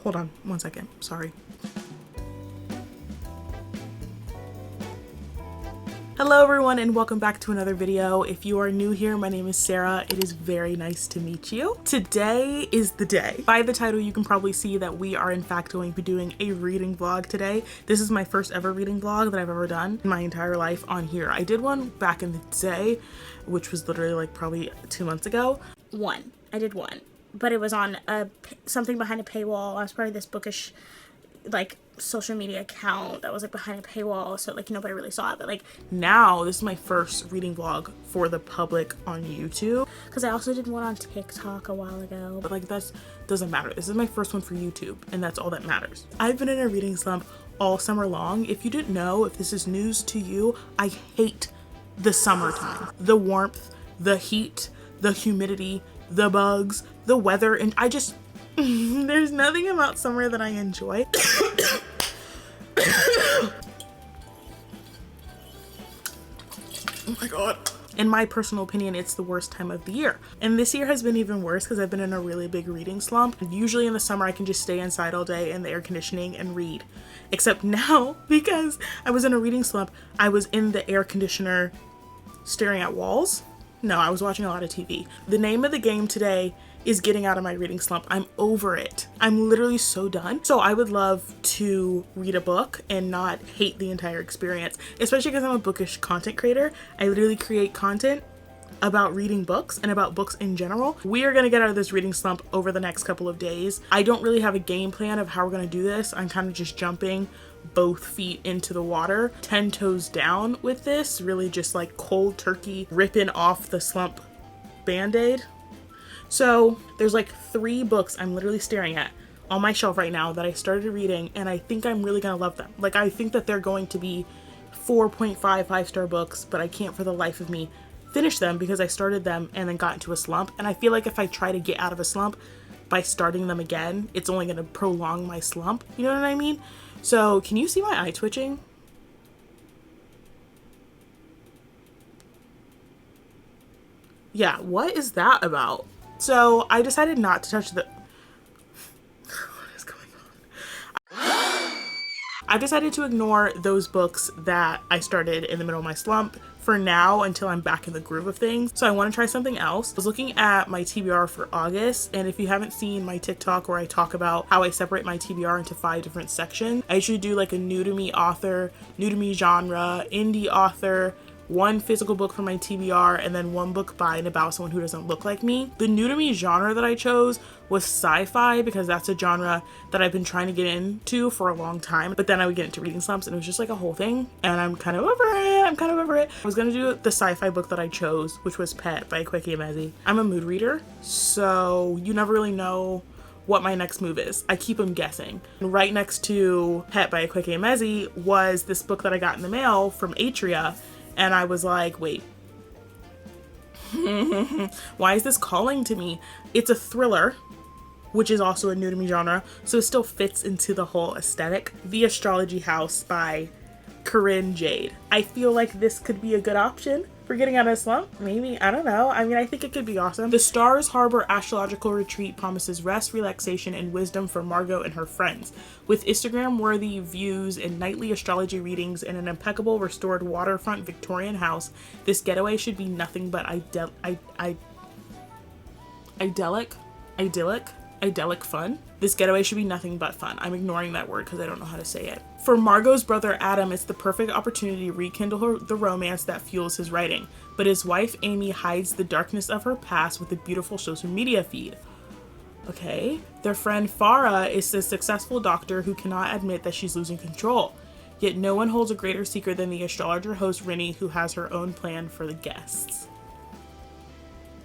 Hold on 1 second, sorry. Hello everyone and welcome back to another video. If you are new here, my name is Sarah. It is very nice to meet you. Today is the day. By the title, you can probably see that we are in fact going to be doing a reading vlog today. This is my first ever reading vlog that I've ever done in my entire life on here. I did one back in the day, which was literally like probably 2 months ago. I did one, but it was on something behind a paywall. I was part of this bookish like social media account that was like behind a paywall, so like nobody really saw it. But like now this is my first reading vlog for the public on YouTube, because I also did one on TikTok a while ago, but like that doesn't matter. This is my first one for YouTube and that's all that matters. I've been in a reading slump all summer long. If you didn't know, if this is news to you, I hate the summertime. The warmth, the heat, the humidity, the bugs, the weather, and I just there's nothing about summer that I enjoy. Oh my god. In my personal opinion, it's the worst time of the year. And this year has been even worse because I've been in a really big reading slump. Usually in the summer, I can just stay inside all day in the air conditioning and read. Except now, because I was in a reading slump, I was in the air conditioner staring at walls. No, I was watching a lot of TV. The name of the game today is getting out of my reading slump. I'm over it. I'm literally so done. So I would love to read a book and not hate the entire experience, especially because I'm a bookish content creator. I literally create content about reading books and about books in general. We are gonna get out of this reading slump over the next couple of days. I don't really have a game plan of how we're gonna do this. I'm kind of just jumping both feet into the water, 10 toes down with this, really just like cold turkey, ripping off the slump band-aid. So there's like 3 books I'm literally staring at on my shelf right now that I started reading, and I think I'm really gonna love them. Like I think that they're going to be 4.5 5-star books, but I can't for the life of me finish them because I started them and then got into a slump. And I feel like if I try to get out of a slump by starting them again, it's only gonna prolong my slump. You know what I mean? So can you see my eye twitching? Yeah, what is that about? So I decided not to touch the... What is going on? I decided to ignore those books that I started in the middle of my slump for now until I'm back in the groove of things. So I want to try something else. I was looking at my TBR for August, and if you haven't seen my TikTok where I talk about how I separate my TBR into 5 different sections, I usually do like a new to me author, new to me genre, indie author, 1 physical book from my TBR, and then 1 book by and about someone who doesn't look like me. The new to me genre that I chose was sci-fi because that's a genre that I've been trying to get into for a long time, but then I would get into reading slumps and it was just like a whole thing, and I'm kind of over it. I was gonna do the sci-fi book that I chose, which was Pet by Amie. I'm a mood reader, so you never really know what my next move is. I keep them guessing. Right next to Pet by Amie was this book that I got in the mail from Atria, and I was like, wait, why is this calling to me? It's a thriller, which is also a new to me genre, so it still fits into the whole aesthetic. The Astrology House by Corinne Jade. I feel like this could be a good option for getting out of a slump. Maybe, I don't know. I mean, I think it could be awesome. The Stars Harbor Astrological Retreat promises rest, relaxation, and wisdom for Margot and her friends. With Instagram-worthy views and nightly astrology readings in an impeccable restored waterfront Victorian house, this getaway should be nothing but idyllic fun. This getaway should be nothing but fun. I'm ignoring that word because I don't know how to say it. For Margot's brother Adam, it's the perfect opportunity to rekindle the romance that fuels his writing. But his wife Amie hides the darkness of her past with a beautiful social media feed. Okay. Their friend Farah is the successful doctor who cannot admit that she's losing control. Yet no one holds a greater secret than the astrologer host Rinny, who has her own plan for the guests.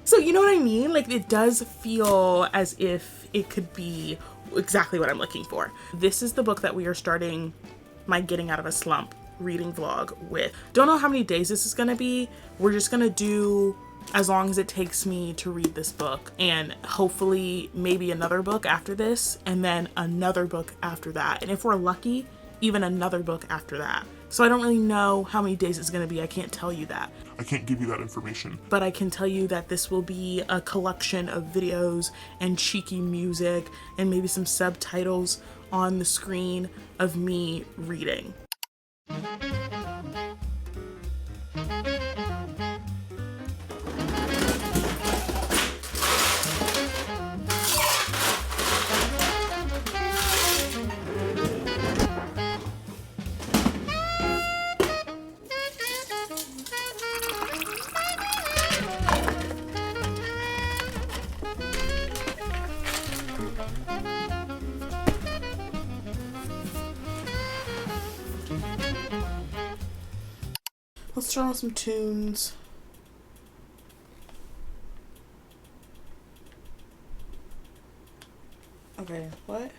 So you know what I mean? Like, it does feel as if it could be exactly what I'm looking for. This is the book that we are starting my getting out of a slump reading vlog with. Don't know how many days this is gonna be. We're just gonna do as long as it takes me to read this book, and hopefully maybe another book after this, and then another book after that, and if we're lucky, even another book after that. So I don't really know how many days it's going to be. I can't tell you that. I can't give you that information. But I can tell you that this will be a collection of videos and cheeky music and maybe some subtitles on the screen of me reading. Let's turn on some tunes. Okay, what?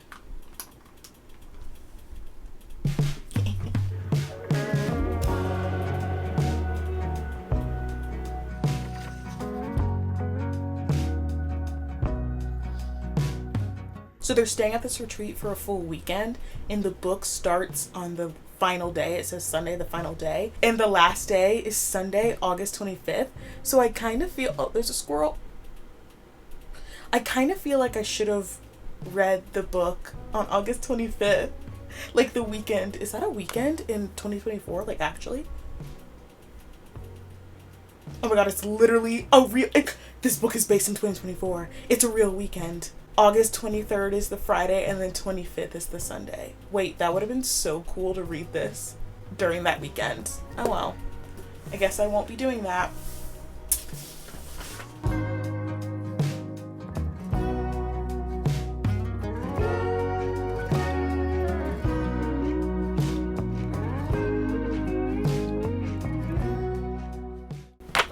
So they're staying at this retreat for a full weekend, and the book starts on the final day. It says Sunday, the final day. And the last day is Sunday, August 25th. So I kind of feel, oh, there's a squirrel. I kind of feel like I should have read the book on August 25th. Like the weekend. Is that a weekend in 2024? Like actually? Oh my god, it's literally a real, this book is based in 2024. It's a real weekend. August 23rd is the Friday, and then 25th is the Sunday. Wait, that would have been so cool to read this during that weekend. Oh well. I guess I won't be doing that.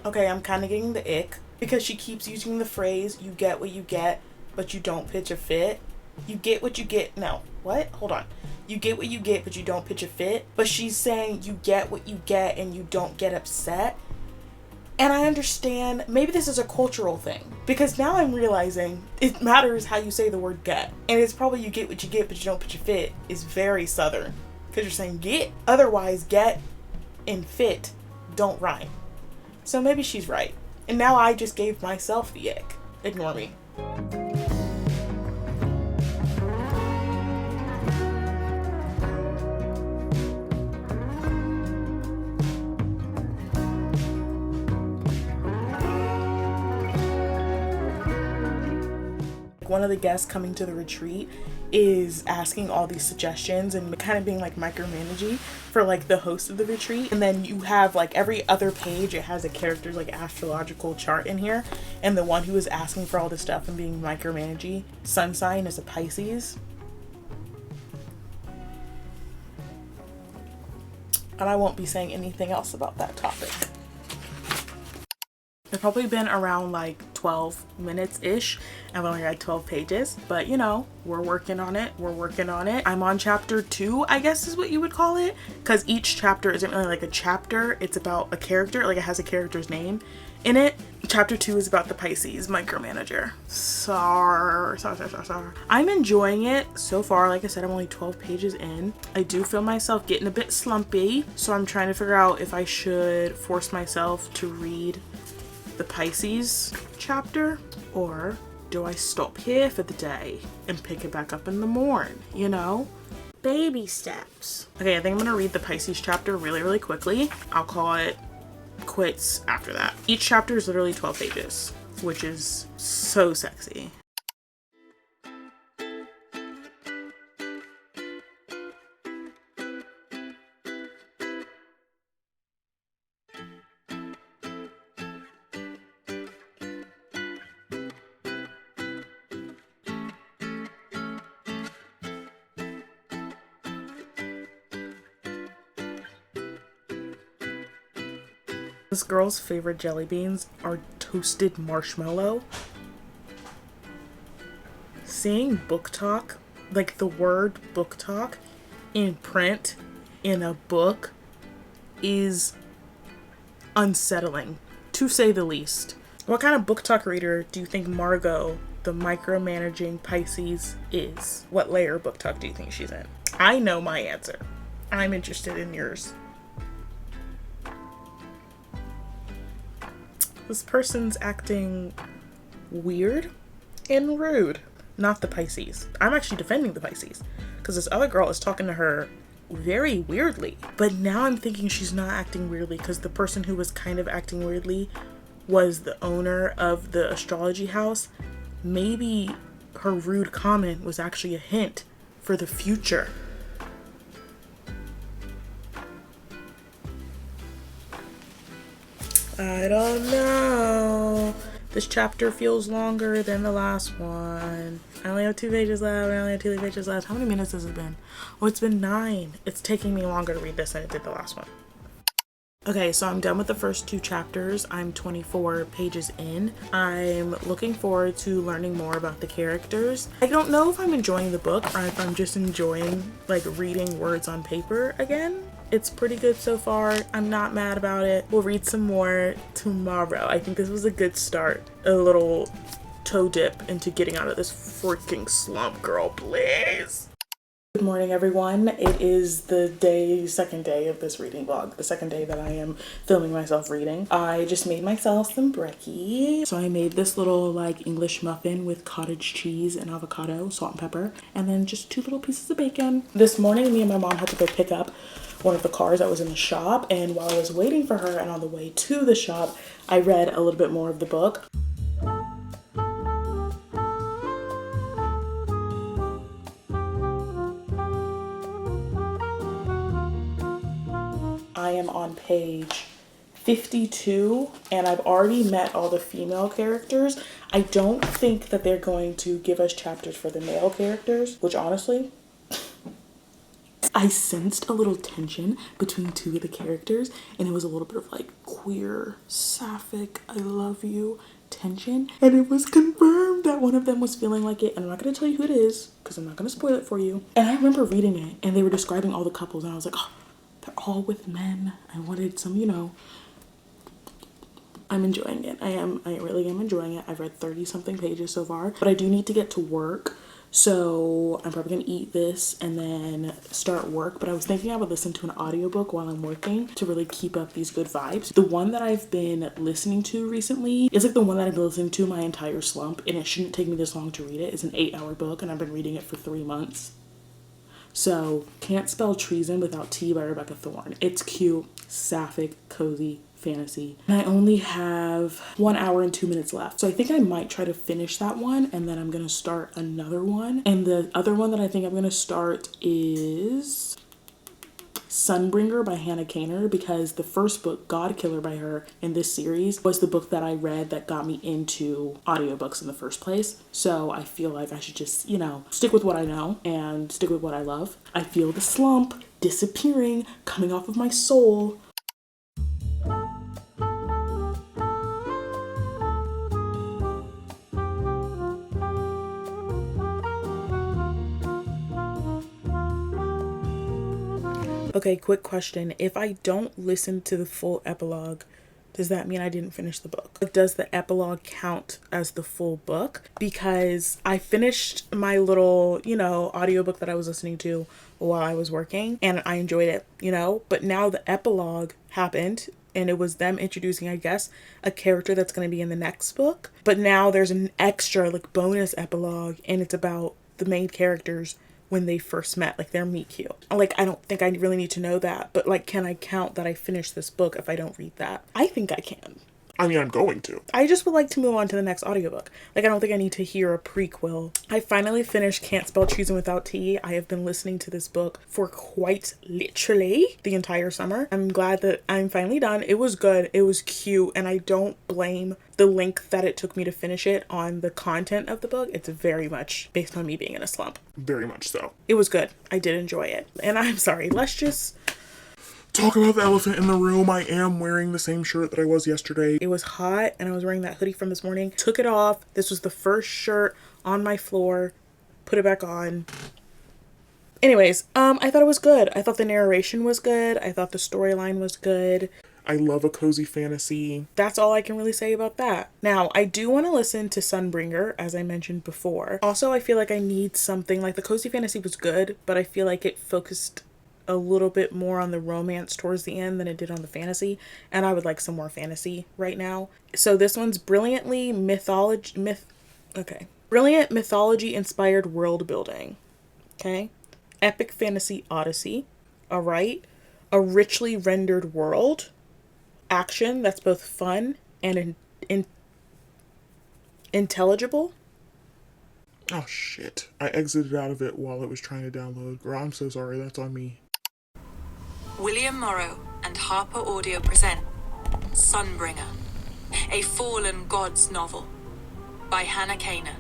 Okay, I'm kind of getting the ick because she keeps using the phrase, you get what you get, but you don't pitch a fit. You get what you get. No, what? Hold on. You get what you get, but you don't pitch a fit. But she's saying you get what you get and you don't get upset. And I understand, maybe this is a cultural thing. Because now I'm realizing it matters how you say the word get. And it's probably you get what you get, but you don't pitch a fit is very Southern. Because you're saying get. Otherwise, get and fit don't rhyme. So maybe she's right. And now I just gave myself the ick. Ignore me. One of the guests coming to the retreat is asking all these suggestions and kind of being like micromanaging for like the host of the retreat. And then you have like every other page, it has a character's like astrological chart in here. And the one who is asking for all this stuff and being micromanaging, sun sign is a Pisces. And I won't be saying anything else about that topic. It's probably been around like 12 minutes-ish. I've only read 12 pages, but you know, we're working on it. I'm on chapter 2, I guess is what you would call it, because each chapter isn't really like a chapter. It's about a character, like it has a character's name in it. Chapter 2 is about the Pisces micromanager. Sorry. I'm enjoying it so far. Like I said, I'm only 12 pages in. I do feel myself getting a bit slumpy, so I'm trying to figure out if I should force myself to read the Pisces chapter, or do I stop here for the day and pick it back up in the morning, you know? Baby steps. Okay, I think I'm gonna read the Pisces chapter really quickly. I'll call it quits after that. Each chapter is literally 12 pages, which is so sexy. This girl's favorite jelly beans are toasted marshmallow. Seeing booktok, like the word booktok, in print in a book is unsettling, to say the least. What kind of booktok reader do you think Margot, the micromanaging Pisces, is? What layer booktok do you think she's in? I know my answer. I'm interested in yours. This person's acting weird and rude. Not the Pisces. I'm actually defending the Pisces because this other girl is talking to her very weirdly. But now I'm thinking she's not acting weirdly because the person who was kind of acting weirdly was the owner of the astrology house. Maybe her rude comment was actually a hint for the future. I don't know. This chapter feels longer than the last one. I only have 2 pages left. I only have 2 pages left. How many minutes has it been? Oh, it's been 9. It's taking me longer to read this than it did the last one. Okay, so I'm done with the first 2 chapters. I'm 24 pages in. I'm looking forward to learning more about the characters. I don't know if I'm enjoying the book or if I'm just enjoying like reading words on paper again. It's pretty good so far. I'm not mad about it. We'll read some more tomorrow. I think this was a good start. A little toe dip into getting out of this freaking slump, girl, please. Good morning, everyone. It is the second day of this reading vlog, the second day that I am filming myself reading. I just made myself some brekkie. So I made this little like English muffin with cottage cheese and avocado, salt and pepper, and then just 2 little pieces of bacon. This morning, me and my mom had to go pick up one of the cars that was in the shop, and while I was waiting for her and on the way to the shop, I read a little bit more of the book. I am on page 52 and I've already met all the female characters. I don't think that they're going to give us chapters for the male characters, which honestly, I sensed a little tension between 2 of the characters, and it was a little bit of like queer, sapphic, I love you tension, and it was confirmed that one of them was feeling like it, and I'm not going to tell you who it is because I'm not going to spoil it for you. And I remember reading it and they were describing all the couples and I was like, oh, they're all with men. I wanted some, you know. I'm enjoying it. I really am enjoying it. I've read 30 something pages so far, but I do need to get to work. So I'm probably gonna eat this and then start work. But I was thinking I would listen to an audiobook while I'm working to really keep up these good vibes. The one that I've been listening to recently is like the one that I've been listening to my entire slump, and it shouldn't take me this long to read it. It's an 8-hour book and I've been reading it for 3 months. So Can't Spell Treason Without T by Rebecca Thorne. It's cute, sapphic, cozy, fantasy. And I only have 1 hour and 2 minutes left. So I think I might try to finish that one and then I'm gonna start another one. And the other one that I think I'm gonna start is Sunbringer by Hannah Kaner, because the first book, God Killer by her, in this series was the book that I read that got me into audiobooks in the first place. So I feel like I should just, you know, stick with what I know and stick with what I love. I feel the slump disappearing, coming off of my soul. Okay, quick question. If I don't listen to the full epilogue, does that mean I didn't finish the book? Does the epilogue count as the full book? Because I finished my little, you know, audiobook that I was listening to while I was working and I enjoyed it, you know, but now the epilogue happened and it was them introducing, I guess, a character that's going to be in the next book. But now there's an extra like bonus epilogue and it's about the main characters when they first met, like their meet cute. Like, I don't think I really need to know that, but like, can I count that I finished this book if I don't read that? I think I can. I mean, I'm going to. I just would like to move on to the next audiobook. Like, I don't think I need to hear a prequel. I finally finished Can't Spell Treason Without T. I have been listening to this book for quite literally the entire summer. I'm glad that I'm finally done. It was good. It was cute. And I don't blame the length that it took me to finish it on the content of the book. It's very much based on me being in a slump. Very much so. It was good. I did enjoy it. And I'm sorry. Let's just talk about the elephant in the room. I am wearing the same shirt that I was yesterday. It was hot and I was wearing that hoodie from this morning. Took it off. This was the first shirt on my floor. Put it back on. Anyways, I thought it was good. I thought the narration was good. I thought the storyline was good. I love a cozy fantasy. That's all I can really say about that. Now, I do want to listen to Sunbringer, as I mentioned before. Also, I feel like I need something, like the cozy fantasy was good, but I feel like it focused a little bit more on the romance towards the end than it did on the fantasy, and I would like some more fantasy right now. So this one's brilliant mythology inspired world building. Okay? Epic fantasy odyssey. All right? A richly rendered world. Action that's both fun and intelligible. Oh shit. I exited out of it while it was trying to download. Girl, I'm so sorry. That's on me. William Morrow and Harper Audio present Sunbringer, a fallen gods novel by Hannah Kaner.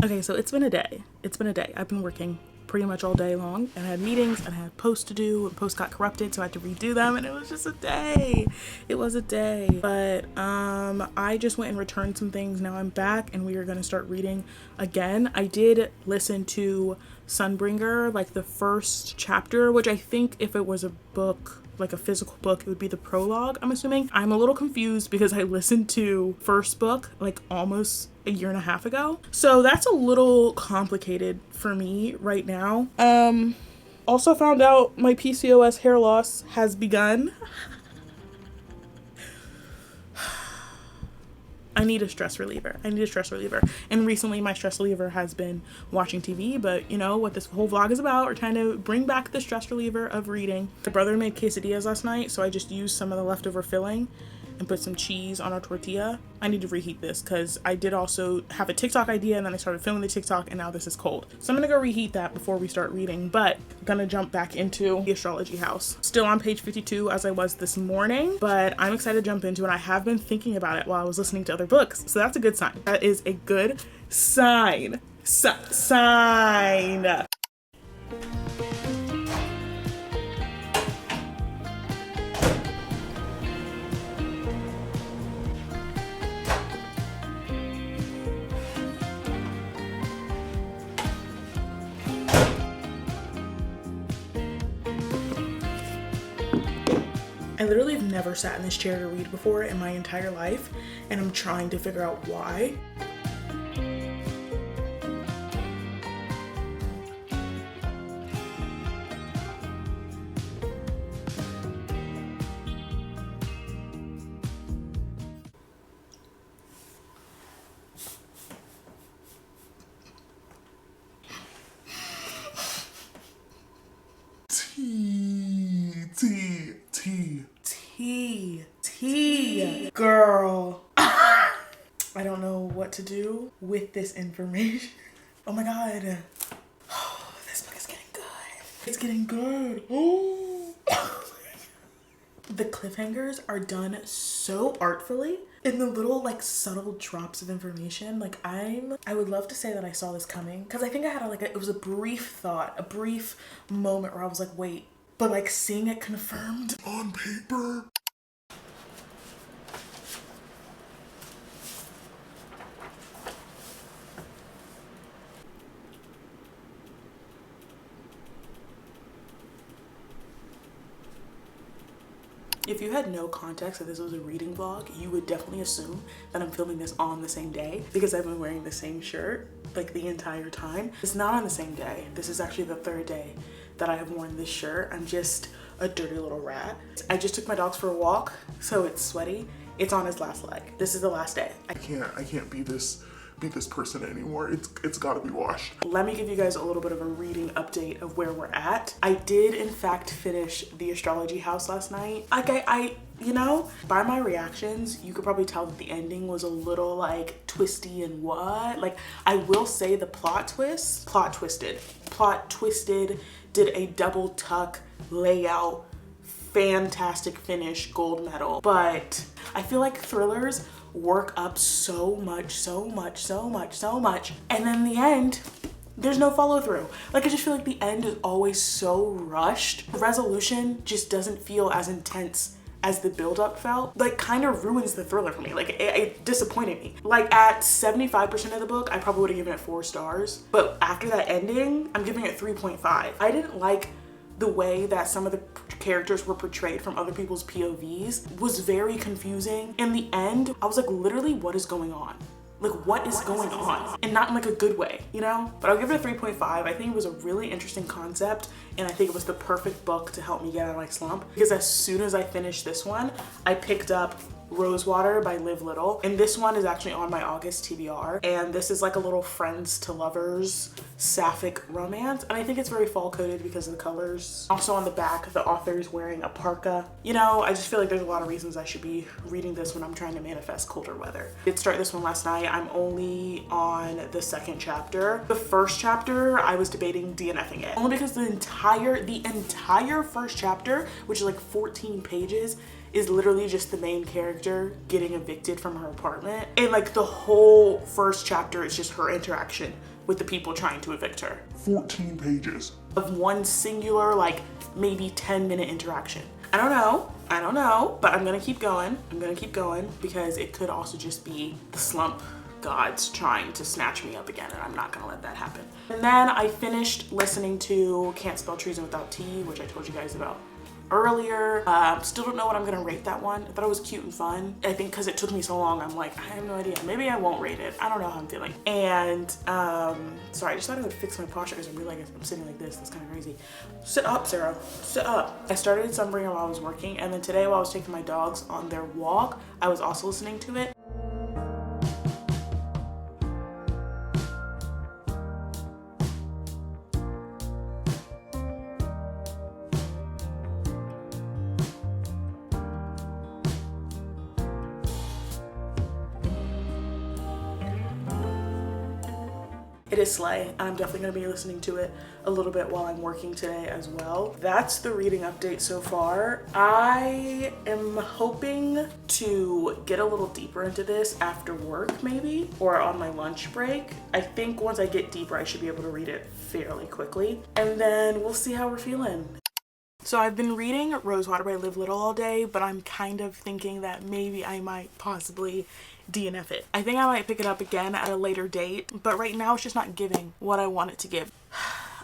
Okay, so it's been a day. I've been working pretty much all day long, and I had meetings and I had posts to do, and posts got corrupted, so I had to redo them, and it was just a day. It was a day. But I just went and returned some things. Now I'm back and we are going to start reading again. I did listen to Sunbringer, like the first chapter, which I think if it was a book, like a physical book, it would be the prologue, I'm assuming. I'm a little confused because I listened to first book like almost a year and a half ago, so that's a little complicated for me right now. Also found out my PCOS hair loss has begun. I need a stress reliever. And recently my stress reliever has been watching TV, but you know what this whole vlog is about? We're trying to bring back the stress reliever of reading. My brother made quesadillas last night, so I just used some of the leftover filling and put some cheese on our tortilla. I need to reheat this because I did also have a TikTok idea, and then I started filming the TikTok, and now this is cold. So I'm gonna go reheat that before we start reading, but I'm gonna jump back into the astrology house. Still on page 52 as I was this morning, but I'm excited to jump into it. I have been thinking about it while I was listening to other books, so that's a good sign. That is a good sign. Sign. I literally have never sat in this chair to read before in my entire life, and I'm trying to figure out why. Tea, girl. I don't know what to do with this information. Oh my god. Oh, this book is getting good. It's getting good. Oh. The cliffhangers are done so artfully, in the little like subtle drops of information. Like I would love to say that I saw this coming, because I think I had it was a brief thought, a brief moment where I was like, wait, but like seeing it confirmed On paper. If you had no context that this was a reading vlog, you would definitely assume that I'm filming this on the same day because I've been wearing the same shirt like the entire time. It's not on the same day. This is actually the third day that I have worn this shirt. I'm just a dirty little rat. I just took my dogs for a walk, so it's sweaty. It's on his last leg. This is the last day. I can't be this person anymore. It's gotta be washed. Let me give you guys a little bit of a reading update of where we're at. I did in fact finish the astrology house last night. Like I you know, by my reactions, you could probably tell that the ending was a little like twisty and what? Like I will say the plot twisted, did a double tuck layout, fantastic finish, gold medal. But I feel like thrillers work up so much, and then the end, there's no follow through. Like I just feel like the end is always so rushed. The resolution just doesn't feel as intense as the build-up felt. Like kind of ruins the thriller for me. Like it disappointed me. Like at 75% of the book, I probably would have given it 4 stars, but after that ending, I'm giving it 3.5. I didn't like the way that some of the characters were portrayed from other people's POVs was very confusing. In the end, I was like, literally, what is going on? Like, what is going on? And not in like a good way, you know? But I'll give it a 3.5. I think it was a really interesting concept, and I think it was the perfect book to help me get out of my slump, because as soon as I finished this one, I picked up Rosewater by Liv Little, and this one is actually on my August TBR, and this is like a little friends to lovers sapphic romance, and I think it's very fall coded because of the colors. Also on the back, the author is wearing a parka. You know, I just feel like there's a lot of reasons I should be reading this when I'm trying to manifest colder weather. I did start this one last night. I'm only on the second chapter. The first chapter, I was debating DNFing it, only because the entire first chapter, which is like 14 pages, is literally just the main character getting evicted from her apartment. And like the whole first chapter is just her interaction with the people trying to evict her. 14 pages. Of one singular, like maybe 10-minute interaction. I don't know, but I'm gonna keep going. Because it could also just be the slump gods trying to snatch me up again, and I'm not gonna let that happen. And then I finished listening to Can't Spell Treason Without T, which I told you guys about earlier. Still don't know what I'm gonna rate that one. I thought it was cute and fun. I think because it took me so long, I'm like, I have no idea. Maybe I won't rate it. I don't know how I'm feeling. And sorry, I just thought I would fix my posture because I realized I'm sitting like this. That's kind of crazy. Sit up, Sera. Sit up. I started Sunbringer while I was working, and then today while I was taking my dogs on their walk, I was also listening to it. It is slay, and I'm definitely going to be listening to it a little bit while I'm working today as well. That's the reading update so far. I am hoping to get a little deeper into this after work maybe, or on my lunch break. I think once I get deeper, I should be able to read it fairly quickly, and then we'll see how we're feeling. So I've been reading Rosewater by Liv Little all day, but I'm kind of thinking that maybe I might possibly DNF it. I think I might pick it up again at a later date, but right now it's just not giving what I want it to give.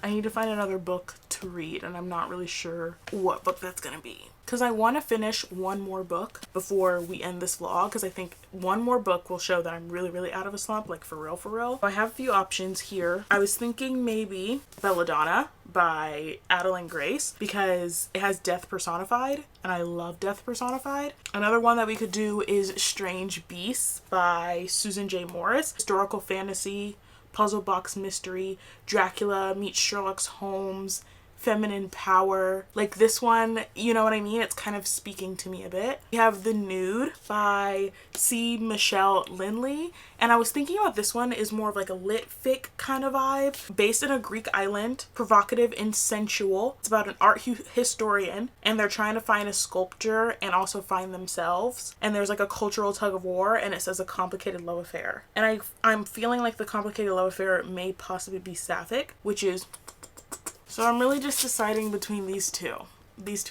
I need to find another book to read, and I'm not really sure what book that's gonna be. Because I want to finish one more book before we end this vlog, because I think one more book will show that I'm really out of a slump, like for real. I have a few options here. I was thinking maybe Belladonna by Adeline Grace, because it has death personified, and I love death personified. Another one that we could do is Strange Beasts by Susan J. Morris. Historical fantasy, puzzle box mystery, Dracula meets Sherlock Holmes, feminine power. Like this one, you know what I mean? It's kind of speaking to me a bit. We have The Nude by C. Michelle Lindley, and I was thinking about this one is more of like a lit fic kind of vibe, based in a Greek island, provocative and sensual. It's about an art historian, and they're trying to find a sculpture and also find themselves, and there's like a cultural tug of war, and it says a complicated love affair, and I'm feeling like the complicated love affair may possibly be sapphic, which is, so I'm really just deciding between these two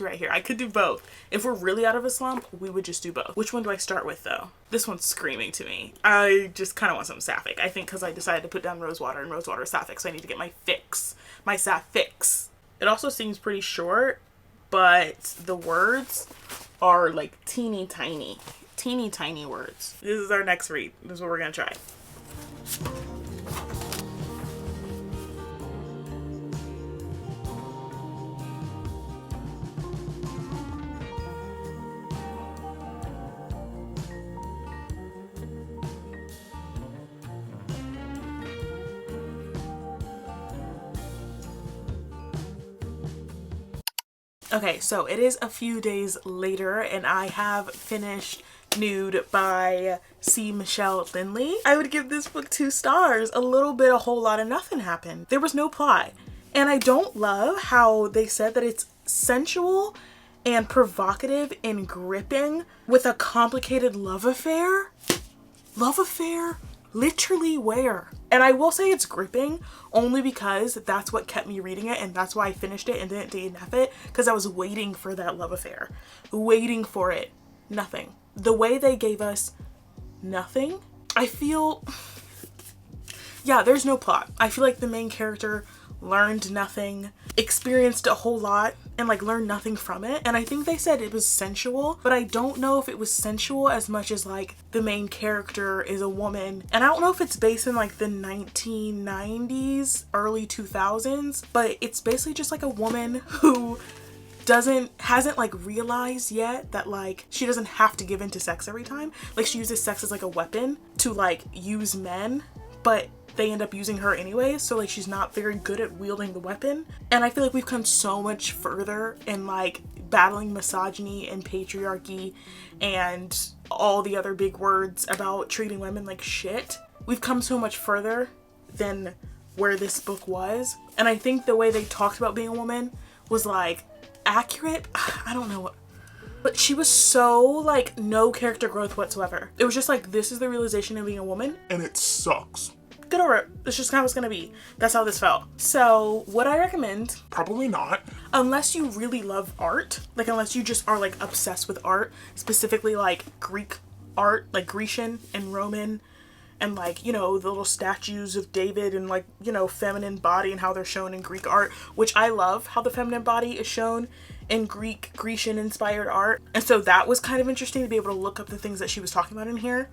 right here. I could do both. If we're really out of a slump, we would just do both. Which one do I start with though? This one's screaming to me. I just kind of want something sapphic. I think because I decided to put down Rosewater, and Rosewater is sapphic, so I need to get my fix. My sap fix. It also seems pretty short, but the words are like teeny tiny words. This is our next read. This is what we're gonna try. Okay, so it is a few days later, and I have finished Nude by C. Michelle Lindley. I would give this book 2 stars. A little bit, a whole lot of nothing happened. There was no plot. And I don't love how they said that it's sensual and provocative and gripping with a complicated love affair. Love affair? Literally where? And I will say it's gripping only because that's what kept me reading it, and that's why I finished it and didn't DNF it, because I was waiting for that love affair. Waiting for it. Nothing. The way they gave us nothing, I feel, yeah, there's no plot. I feel like the main character learned nothing, experienced a whole lot, and like learned nothing from it. And I think they said it was sensual, but I don't know if it was sensual as much as like the main character is a woman. And I don't know if it's based in like the 1990s, early 2000s, but it's basically just like a woman who hasn't like realized yet that like she doesn't have to give into sex every time. Like she uses sex as like a weapon to like use men, but they end up using her anyway, so like she's not very good at wielding the weapon. And I feel like we've come so much further in like battling misogyny and patriarchy and all the other big words about treating women like shit. We've come so much further than where this book was. And I think the way they talked about being a woman was like accurate. I don't know what, but she was so like no character growth whatsoever. It was just like, this is the realization of being a woman And it sucks. get over it. It's just kind of what's gonna be. That's how this felt. So would I recommend? Probably not. Unless you really love art, like unless you just are like obsessed with art, specifically like Greek art, like Grecian and Roman, and like, you know, the little statues of David and like, you know, feminine body and how they're shown in Greek art, which I love how the feminine body is shown in Grecian inspired art. And so that was kind of interesting to be able to look up the things that she was talking about in here.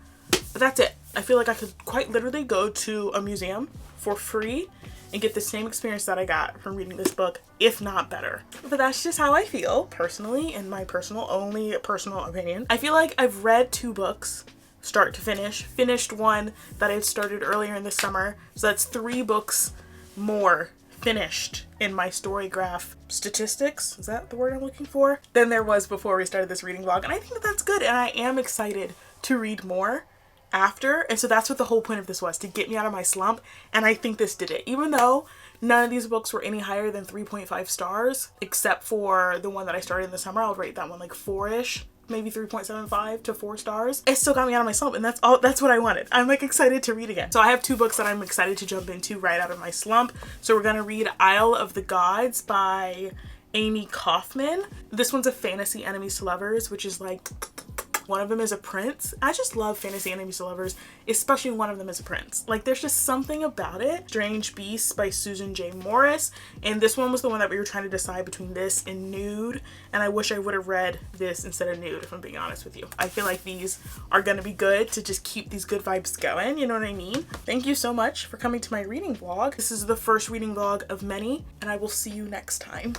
But that's it. I feel like I could quite literally go to a museum for free and get the same experience that I got from reading this book, if not better. But that's just how I feel personally, in my only personal opinion. I feel like I've read 2 books start to finish, finished one that I had started earlier in the summer. So that's 3 books more finished in my Storygraph statistics, is that the word I'm looking for, than there was before we started this reading vlog. And I think that that's good, and I am excited to read more after. And so that's what the whole point of this was, to get me out of my slump. And I think this did it. Even though none of these books were any higher than 3.5 stars, except for the one that I started in the summer, I'll rate that one like 4-ish, maybe 3.75 to 4 stars. It still got me out of my slump, and that's what I wanted. I'm like excited to read again. So I have 2 books that I'm excited to jump into right out of my slump. So we're gonna read Isle of the Gods by Amie Kaufman. This one's a fantasy enemies to lovers, which is like, one of them is a prince. I just love fantasy enemies to lovers, especially one of them is a prince. Like there's just something about it. Strange Beasts by Susan J. Morris. And this one was the one that we were trying to decide between this and Nude. And I wish I would have read this instead of Nude, if I'm being honest with you. I feel like these are gonna be good to just keep these good vibes going, you know what I mean? Thank you so much for coming to my reading vlog. This is the first reading vlog of many, and I will see you next time.